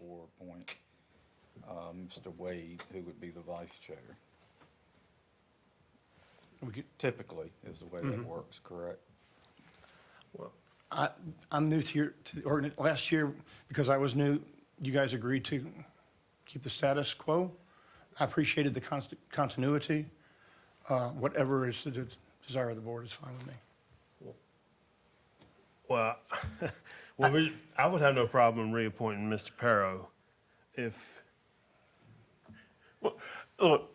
or appoint Mr. Wade, who would be the vice chair. Typically is the way that works, correct? I'm new to the ordinance. Last year, because I was new, you guys agreed to keep the status quo. I appreciated the continuity. Whatever is the desire of the board is fine with me. Well, I would have no problem reappointing Mr. Perro if, Well, look,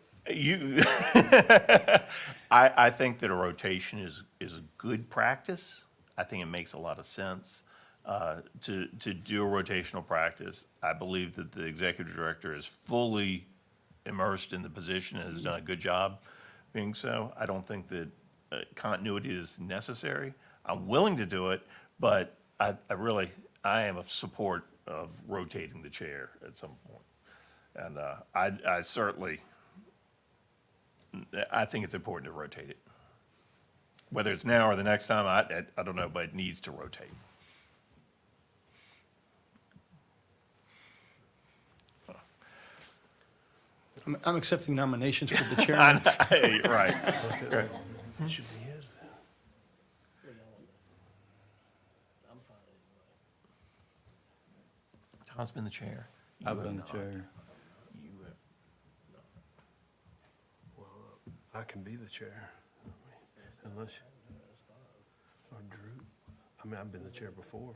I think that a rotation is a good practice. I think it makes a lot of sense to do a rotational practice. I believe that the executive director is fully immersed in the position and has done a good job being so. I don't think that continuity is necessary. I'm willing to do it, but I am a support of rotating the chair at some point. And I certainly, I think it's important to rotate it. Whether it's now or the next time, I don't know, but it needs to rotate. I'm accepting nominations for the chairman. Hey, right. Right. it should be his then. Tom's been the chair. You I've have been the not. chair. You have I can be the chair. Unless, or Drew. I mean, I've been the chair before.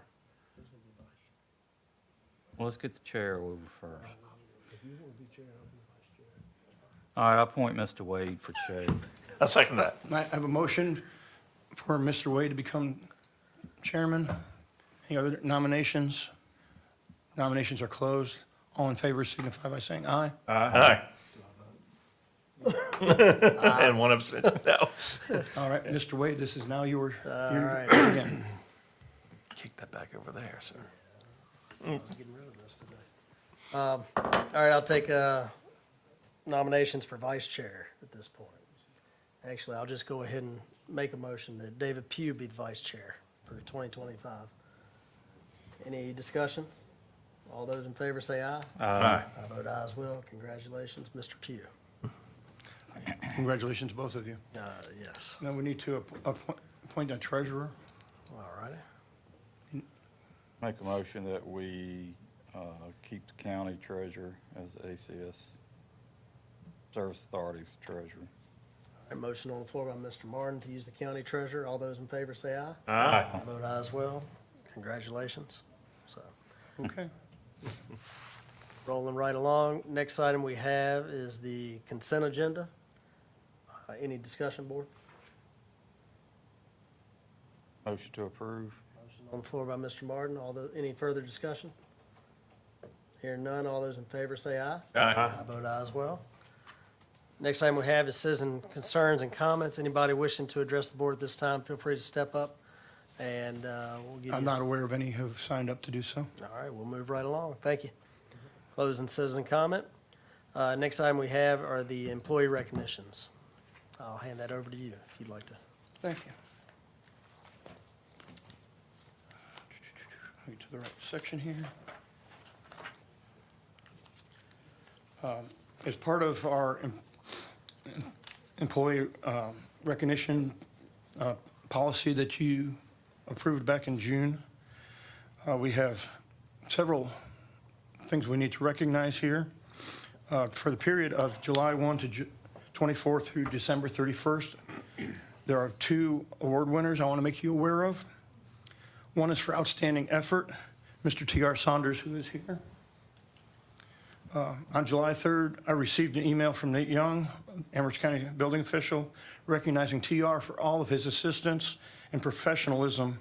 Well, let's get the chair over first. If you want to be chair, I'll be vice chair. All right, I appoint Mr. Wade for chair. I second that. I have a motion for Mr. Wade to become chairman. Any other nominations? Nominations are closed. All in favor signify by saying aye. Aye. And one abstention, no. All right, Mr. Wade, this is now your right. again. Kick that back over there, sir. Getting rid of this today. All right, I'll take nominations for vice chair at this point. Actually, I'll just go ahead and make a motion that David Pugh be the vice chair for 2025. Any discussion? All those in favor say aye. Aye. I vote aye as well. Congratulations, Mr. Pugh. Congratulations, both of you. Yes. Now we need to appoint a treasurer. All righty. Make a motion that we keep the county treasurer as ACS Service Authority's treasurer. A motion on the floor by Mr. Martin to use the county treasurer. All those in favor say aye. Aye. I vote aye as well. Congratulations. So, Okay. rolling right along. Next item we have is the consent agenda. Any discussion, board? Motion to approve. Motion on the floor by Mr. Martin. Any further discussion? Hearing none, all those in favor say aye. Aye. I vote aye as well. Next item we have is citizen concerns and comments. Anybody wishing to address the board at this time, feel free to step up, and we'll give you. I'm not aware of any who've signed up to do so. All right, we'll move right along. Thank you. Closing citizen comment. Next item we have are the employee recognitions. I'll hand that over to you if you'd like to. Thank you. Get to the right section here. As part of our employee recognition policy that you approved back in June, we have several things we need to recognize here. For the period of July 1 to 24 through December 31st, there are 2 award winners I want to make you aware of. One is for outstanding effort, Mr. T.R. Saunders, who is here. On July 3rd, I received an email from Nate Young, Amherst County building official, recognizing T.R. for all of his assistance and professionalism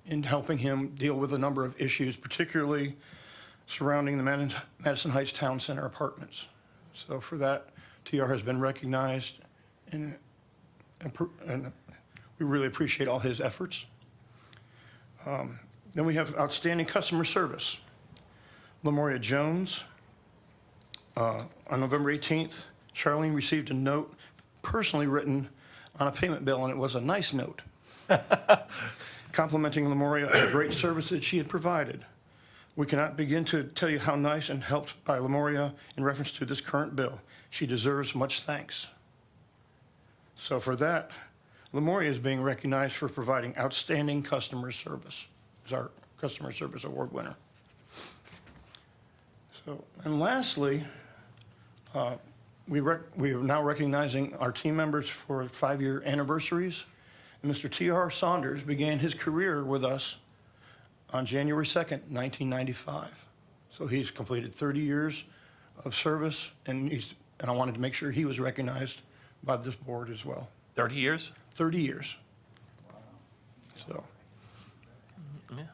in helping him deal with a number of issues, particularly surrounding the Madison Heights Town Center apartments. So for that, T.R. has been recognized, and we really appreciate all his efforts. Then we have outstanding customer service. Lamoria Jones, on November 18th, Charlene received a note personally written on a payment bill, and it was a nice note, complimenting Lamoria on the great service that she had provided. We cannot begin to tell you how nice and helped by Lemuria in reference to this current bill. She deserves much thanks. So for that, Lemuria is being recognized for providing outstanding customer service. Is our Customer Service Award winner. So, and lastly, we are now recognizing our team members for 5-year anniversaries. And Mr. T.R. Saunders began his career with us on January 2nd, 1995. So he's completed 30 years of service, and I wanted to make sure he was recognized by this board as well. 30 years? 30 years. So, Yeah.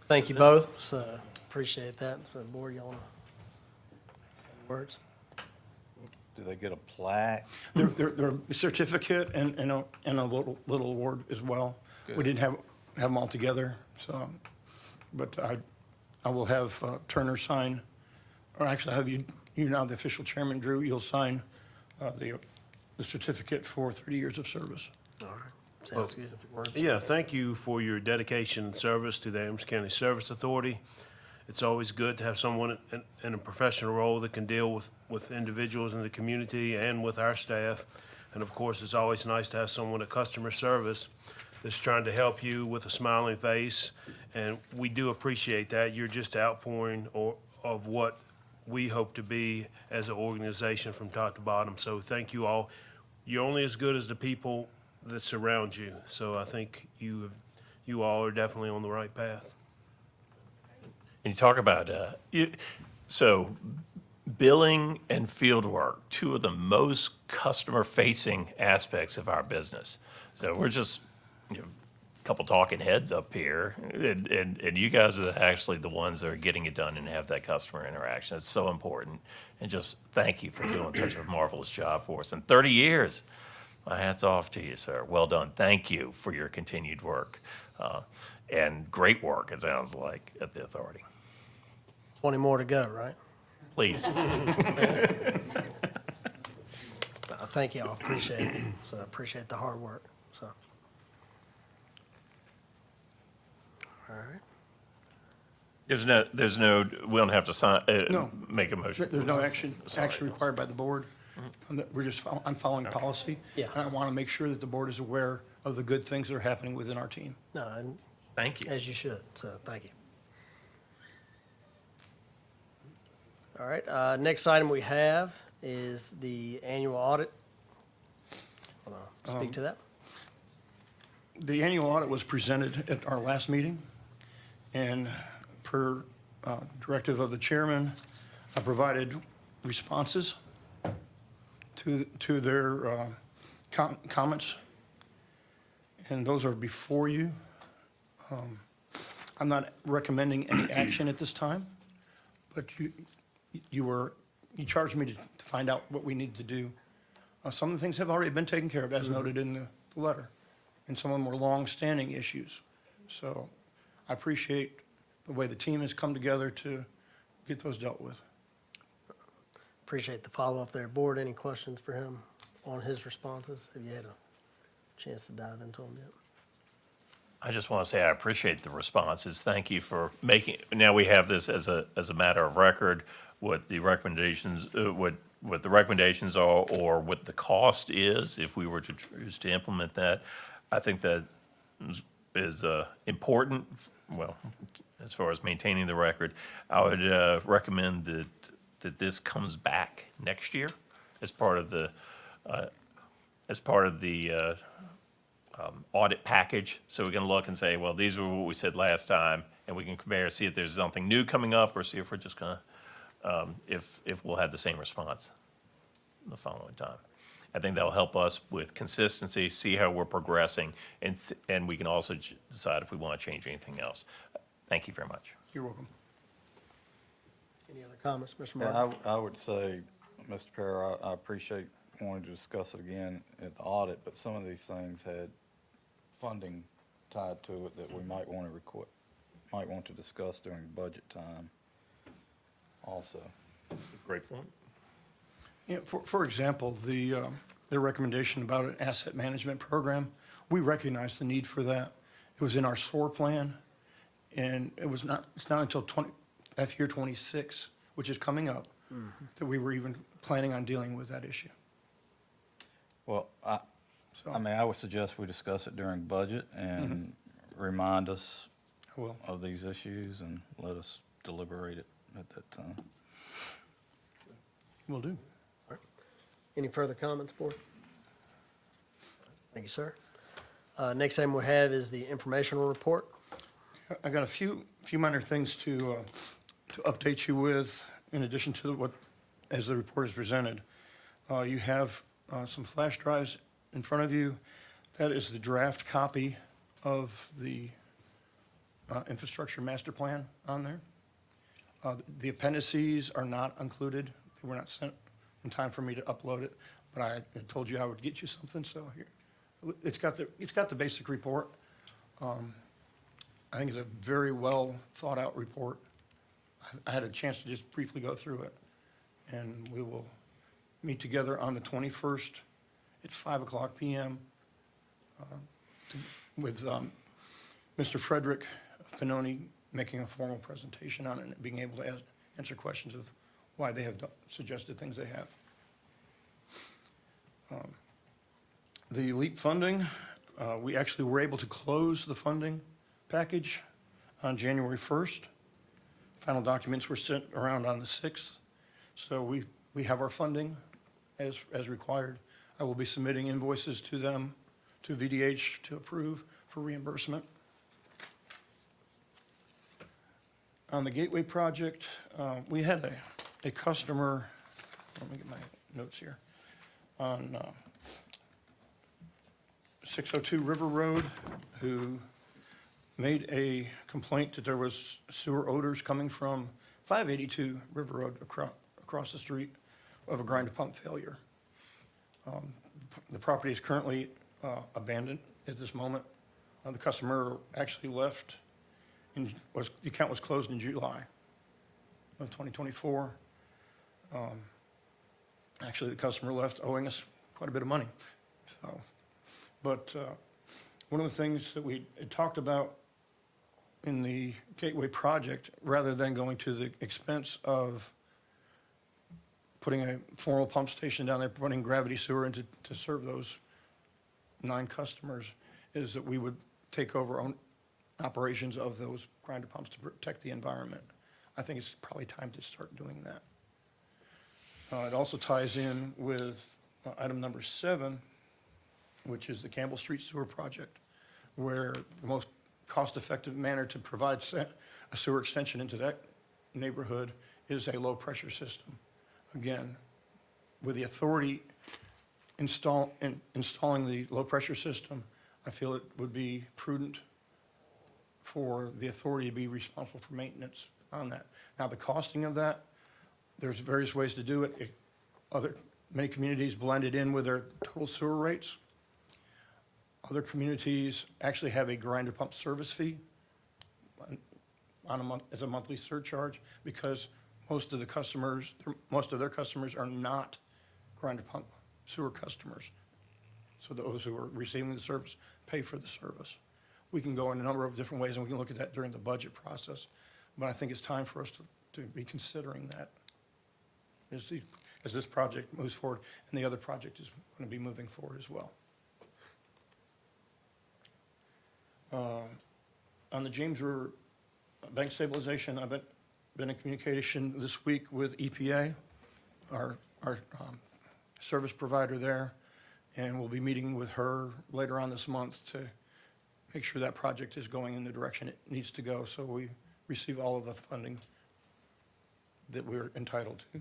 Thank you both, so appreciate that. So, board, you want to, words? Do they get a plaque? they're a certificate and a little award as well. We Good. didn't have them all together, so, but I will have Turner sign, or actually have you now, the official chairman, Drew, you'll sign the certificate for 30 years of service. All right, sounds good. Yeah, thank you for your dedication and service to the Amherst County Service Authority. It's always good to have someone in a professional role that can deal with individuals in the community and with our staff. And of course, it's always nice to have someone at customer service that's trying to help you with a smiling face. And we do appreciate that. You're just outpouring of what we hope to be as an organization from top to bottom. So thank you all. You're only as good as the people that surround you. So I think you all are definitely on the right path. And you talk about, so billing and field work, two of the most customer-facing aspects of our business. So we're just, a couple talking heads up here, and you guys are actually the ones that are getting it done and have that customer interaction. It's so important. And just thank you for doing such a marvelous job for us. In 30 years, my hat's off to you, sir. Well done. Thank you for your continued work. And great work, it sounds like, at the authority. 20 more to go, right? Please. Thank you all, appreciate it. So I appreciate the hard work, so. All right. There's no, we don't have to sign, No. make a motion. There's no action Sorry. required by the board. We're just, I'm following policy. Yeah. And I want to make sure that the board is aware of the good things that are happening within our team. No, and Thank you. as you should, so thank you. All right, next item we have is the annual audit. Wanna Speak to that? The annual audit was presented at our last meeting, and per directive of the chairman, I provided responses to their comments, and those are before you. I'm not recommending any action at this time, but you charged me to find out what we need to do. Some of the things have already been taken care of, as noted in the letter, and some of them were long-standing issues. So I appreciate the way the team has come together to get those dealt with. Appreciate the follow-up there. Board, any questions for him on his responses? Have you had a chance to dive into them yet? I just want to say I appreciate the responses. Thank you for making, now we have this as a matter of record, what the recommendations, what the recommendations are, or what the cost is, if we were to choose to implement that. I think that is important, well, as far as maintaining the record. I would recommend that this comes back next year as part of the audit package, so we can look and say, well, these were what we said last time, and we can compare, see if there's something new coming up, or see if we're just gonna, if we'll have the same response the following time. I think that'll help us with consistency, see how we're progressing, and we can also decide if we want to change anything else. Thank you very much. You're welcome. Any other comments, Mr. Martin? Yeah, I would say, Mr. Perry, I appreciate wanting to discuss it again at the audit, but some of these things had funding tied to it that we might want to discuss during budget time also. Great point. Yeah, for example, their recommendation about an asset management program, we recognize the need for that. It was in our SOAR plan, And it's not until F year 26, which is coming up, that we were even planning on dealing with that issue. Well, So, I mean, I would suggest we discuss it during budget and remind us I will. of these issues and let us deliberate it at that time. Will do. Any further comments, board? Thank you, sir. Next item we have is the informational report. I got a few minor things to update you with, in addition to what, as the report is presented. You have some flash drives in front of you. That is the draft copy of the infrastructure master plan on there. The appendices are not included. They were not sent in time for me to upload it, but I had told you I would get you something, so here. It's got the basic report. I think it's a very well thought out report. I had a chance to just briefly go through it. And we will meet together on the 21st at 5:00 PM with Mr. Frederick Finoni making a formal presentation on it and being able to answer questions of why they have suggested things they have. The LEAP funding, we actually were able to close the funding package on January 1st. Final documents were sent around on the 6th. So we have our funding as required. I will be submitting invoices to them, to VDH to approve for reimbursement. On the Gateway project, we had a customer, let me get my notes here, on 602 River Road, who made a complaint that there was sewer odors coming from 582 River Road across the street of a grinder pump failure. The property is currently abandoned at this moment. The customer actually left, the account was closed in July of 2024. Actually, the customer left owing us quite a bit of money. So, but one of the things that we had talked about in the Gateway project, rather than going to the expense of putting a formal pump station down there, putting gravity sewer in to serve those 9 customers, is that we would take over own operations of those grinder pumps to protect the environment. I think it's probably time to start doing that. It also ties in with item number 7, which is the Campbell Street Sewer Project, where the most cost-effective manner to provide a sewer extension into that neighborhood is a low-pressure system. Again, with the authority installing the low-pressure system, I feel it would be prudent for the authority to be responsible for maintenance on that. Now, the costing of that, there's various ways to do it. Many communities blend it in with their total sewer rates. Other communities actually have a grinder pump service fee as a monthly surcharge, because most of their customers are not grinder pump sewer customers. So those who are receiving the service pay for the service. We can go in a number of different ways, and we can look at that during the budget process. But I think it's time for us to be considering that as this project moves forward, and the other project is going to be moving forward as well. On the James River bank stabilization, I've been in communication this week with EPA, our service provider there, and we'll be meeting with her later on this month to make sure that project is going in the direction it needs to go, so we receive all of the funding that we're entitled to.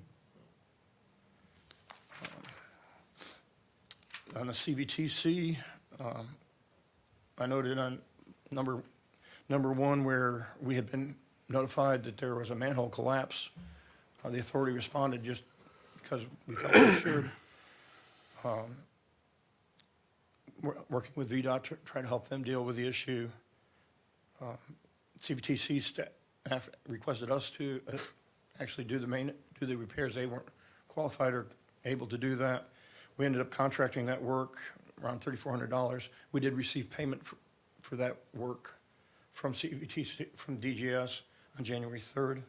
On the CVTC, I noted on number 1 where we had been notified that there was a manhole collapse. The authority responded just because we felt we should. We're working with VDOT to try to help them deal with the issue. CVTC staff requested us to actually do the repairs. They weren't qualified or able to do that. We ended up contracting that work around $3,400. We did receive payment for that work from CVT, from DGS on January 3rd.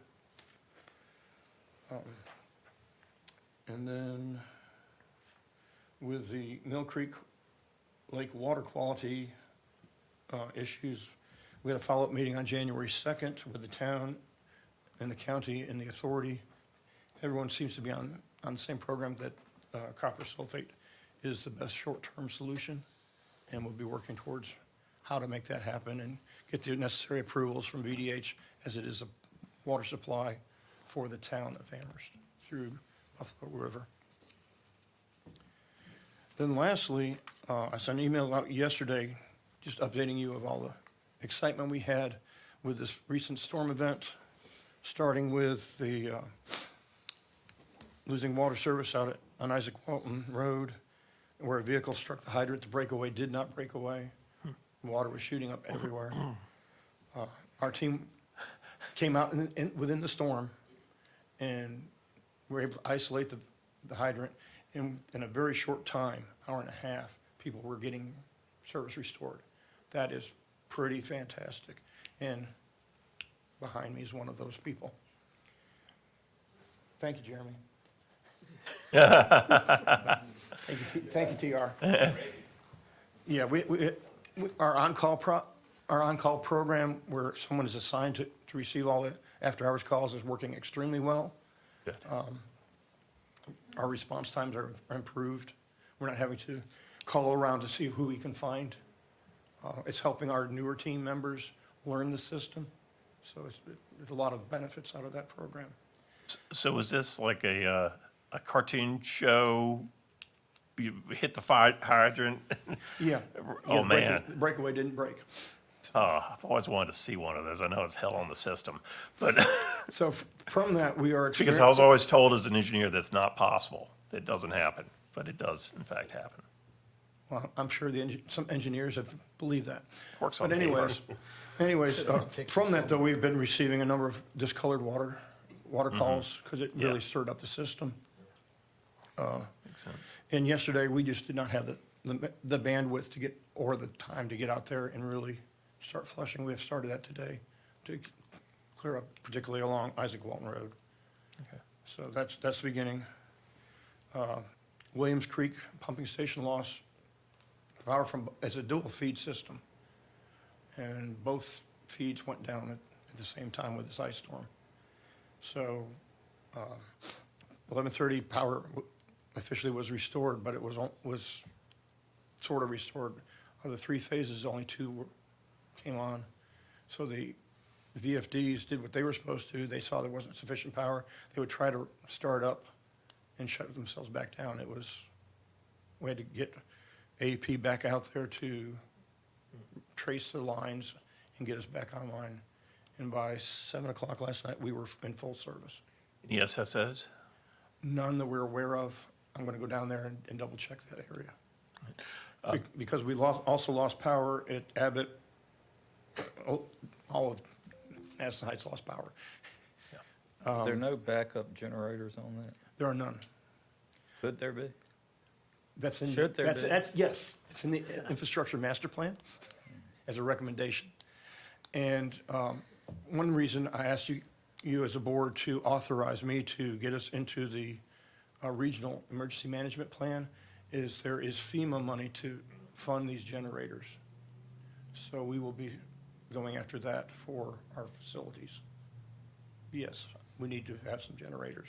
And then with the Mill Creek Lake water quality issues, we had a follow-up meeting on January 2nd with the town and the county and the authority. Everyone seems to be on the same program that copper sulfate is the best short-term solution, and we'll be working towards how to make that happen and get the necessary approvals from VDH, as it is a water supply for the town of Amherst through Buffalo River. Then lastly, I sent an email out yesterday just updating you of all the excitement we had with this recent storm event, starting with the losing water service out on Isaac Walton Road, where a vehicle struck the hydrant. The breakaway did not break away. Water was shooting up everywhere. Our team came out within the storm and were able to isolate the hydrant. In a very short time, hour and a half, people were getting service restored. That is pretty fantastic. And behind me is one of those people. Thank you, Jeremy. Thank you, TR. Yeah, our on-call program, where someone is assigned to receive all the after-hours calls, is working extremely well. Good. Our response times are improved. We're not having to call around to see who we can find. It's helping our newer team members learn the system. So there's a lot of benefits out of that program. So is this like a cartoon show? You hit the fire hydrant? Yeah. Oh, Yeah, man. The breakaway didn't break. I've always wanted to see one of those. I know it's hell on the system, but So from that, we are because I was always told as an engineer that's not possible. It doesn't happen, but it does in fact happen. Well, I'm sure some engineers have believed that. Works on But paper. anyways, from that though, we've been receiving a number of discolored water calls because it really Yeah. stirred up the system. Makes sense. And yesterday, we just did not have the bandwidth to get, or the time to get out there and really start flushing. We have started that today to clear up, particularly along Isaac Walton Road. Okay. So that's the beginning. Williams Creek Pumping Station lost power it's a dual feed system. And both feeds went down at the same time with this ice storm. So 11:30 power officially was restored, but it was sort of restored. Of the three phases, only two came on. So the VFDs did what they were supposed to. They saw there wasn't sufficient power. They would try to start up and shut themselves back down. We had to get AP back out there to trace the lines and get us back online. And by 7 o'clock last night, we were in full service. Any SSOs? None that we're aware of. I'm going to go down there and double check that area. Because we also lost power at Abbott. All of Madison Heights lost power. There are no backup generators on that? There are none. Could there be? That's in. Should there be? Yes, it's in the infrastructure master plan as a recommendation. And one reason I asked you as a board to authorize me to get us into the regional emergency management plan is there is FEMA money to fund these generators. So we will be going after that for our facilities. Yes, we need to have some generators.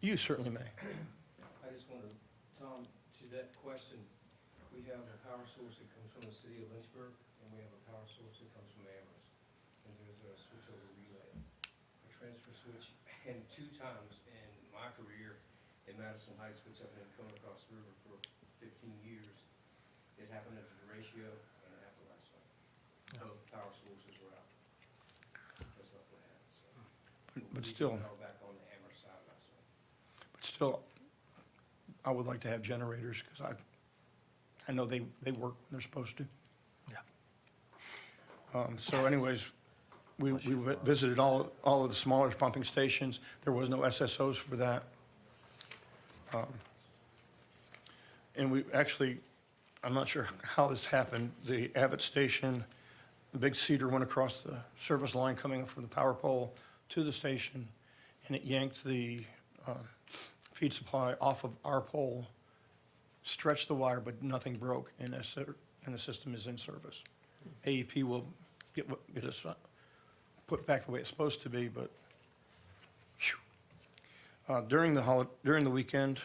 You certainly may. I just want to, Tom, to that question, we have a power source that comes from the city of Lynchburg, and we have a power source that comes from Amherst. And there's a switchover relay, a transfer switch, and 2 times in my career in Madison Heights, which I've been coming across the river for 15 years, it happened at the Derecho and it happened last night. Both power sources were out. That's not what happened, so. But We still, got power back on the Amherst side last night. but still, I would like to have generators because I know they work when they're supposed to. Yeah. So anyways, we visited all of the smaller pumping stations. There was no SSOs for that. And we actually, I'm not sure how this happened. The Abbott station a big cedar went across the service line coming from the power pole to the station, and it yanked the feed supply off of our pole, stretched the wire, but nothing broke, and the system is in service. AEP will get us put back the way it's supposed to be, but phew. During the weekend,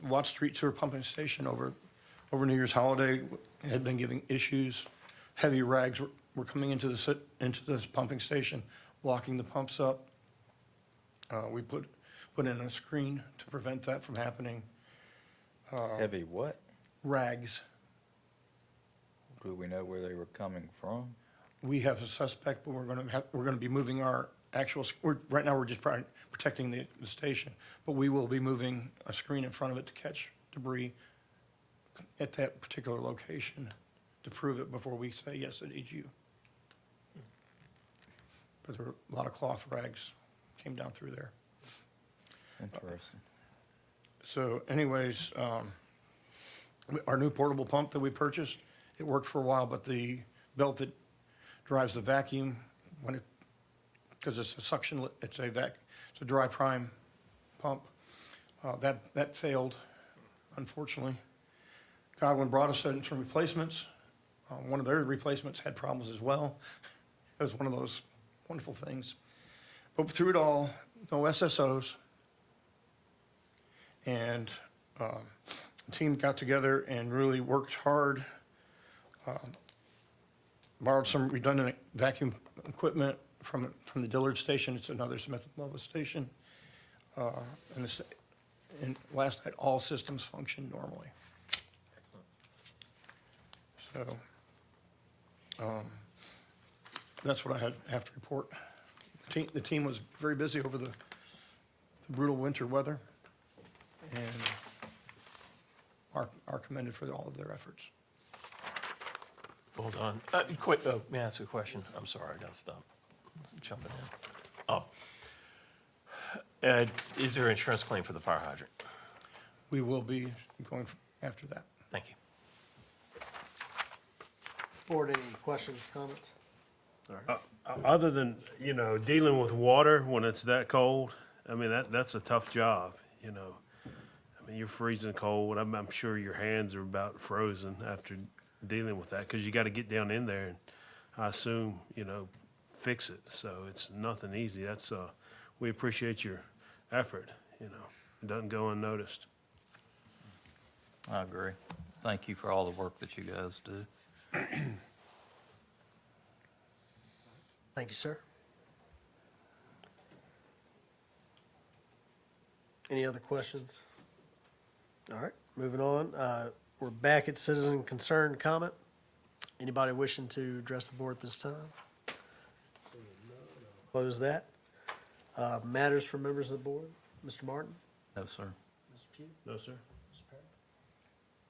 Watt Street Sewer Pumping Station over New Year's holiday had been giving issues. Heavy rags were coming into this pumping station, blocking the pumps up. We put in a screen to prevent that from happening. Heavy what? Rags. Do we know where they were coming from? We have a suspect, but we're gonna be moving our actual, right now, we're just protecting the station, but we will be moving a screen in front of it to catch debris at that particular location to prove it before we say, yes, it is you. But there were a lot of cloth rags came down through there. Interesting. So anyways, our new portable pump that we purchased, it worked for a while, but the belt that drives the vacuum, because it's a suction, it's a dry prime pump, that failed, unfortunately. Godwin brought us in some replacements. One of their replacements had problems as well. It was one of those wonderful things. But through it all, no SSOs. And the team got together and really worked hard. Borrowed some redundant vacuum equipment from the Dillard station. It's another Smith & Lovell station. And last night, all systems functioned normally. So that's what I have to report. The team was very busy over the brutal winter weather, and are commended for all of their efforts. Hold on. May I ask a question? I'm sorry, I gotta stop jumping in. Is there an insurance claim for the fire hydrant? We will be going after that. Thank you. Board, any questions, comments? Other than, dealing with water when it's that cold, I mean, that's a tough job, I mean, you're freezing cold. I'm sure your hands are about frozen after dealing with that, because you got to get down in there and, I assume, fix it. So it's nothing easy. We appreciate your effort, It doesn't go unnoticed. I agree. Thank you for all the work that you guys do. Thank you, sir. Any other questions? All right, moving on. We're back at citizen concern comment. Anybody wishing to address the board at this time? Seeing none, I'll close that. Matters from members of the board? Mr. Martin? No, sir. Mr. Pugh? No, sir? Mr. Perry?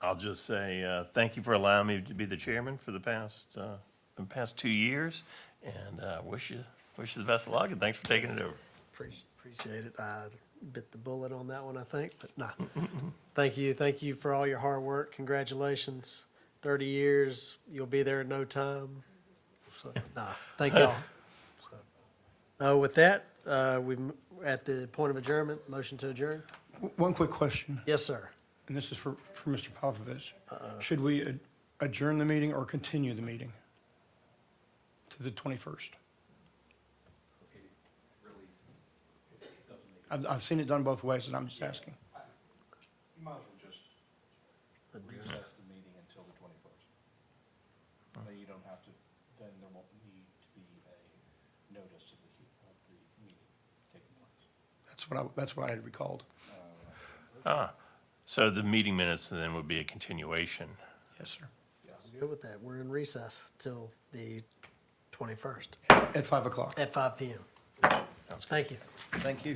I'll just say, thank you for allowing me to be the chairman for the past 2 years, and wish you the best of luck, and thanks for taking it over. Appreciate it. I bit the bullet on that one, I think, but nah. Thank you for all your hard work. Congratulations. 30 years, you'll be there in no time. So, thank y'all. With that, we're at the point of adjournment. Motion to adjourn? One quick question, Yes, sir. and this is for Mr. Popovich. Should we adjourn the meeting or continue the meeting to the 21st? I've seen it done both ways, and I'm just asking. You might as well just recess the meeting until the 21st. Then you don't have to, then there won't need to be a notice of the meeting taking place. That's what I had recalled. So the meeting minutes then would be a continuation. Yes, sir. I'm good with that. We're in recess till the 21st At 5 o'clock. at 5 p.m. Sounds good. Thank you. Thank you.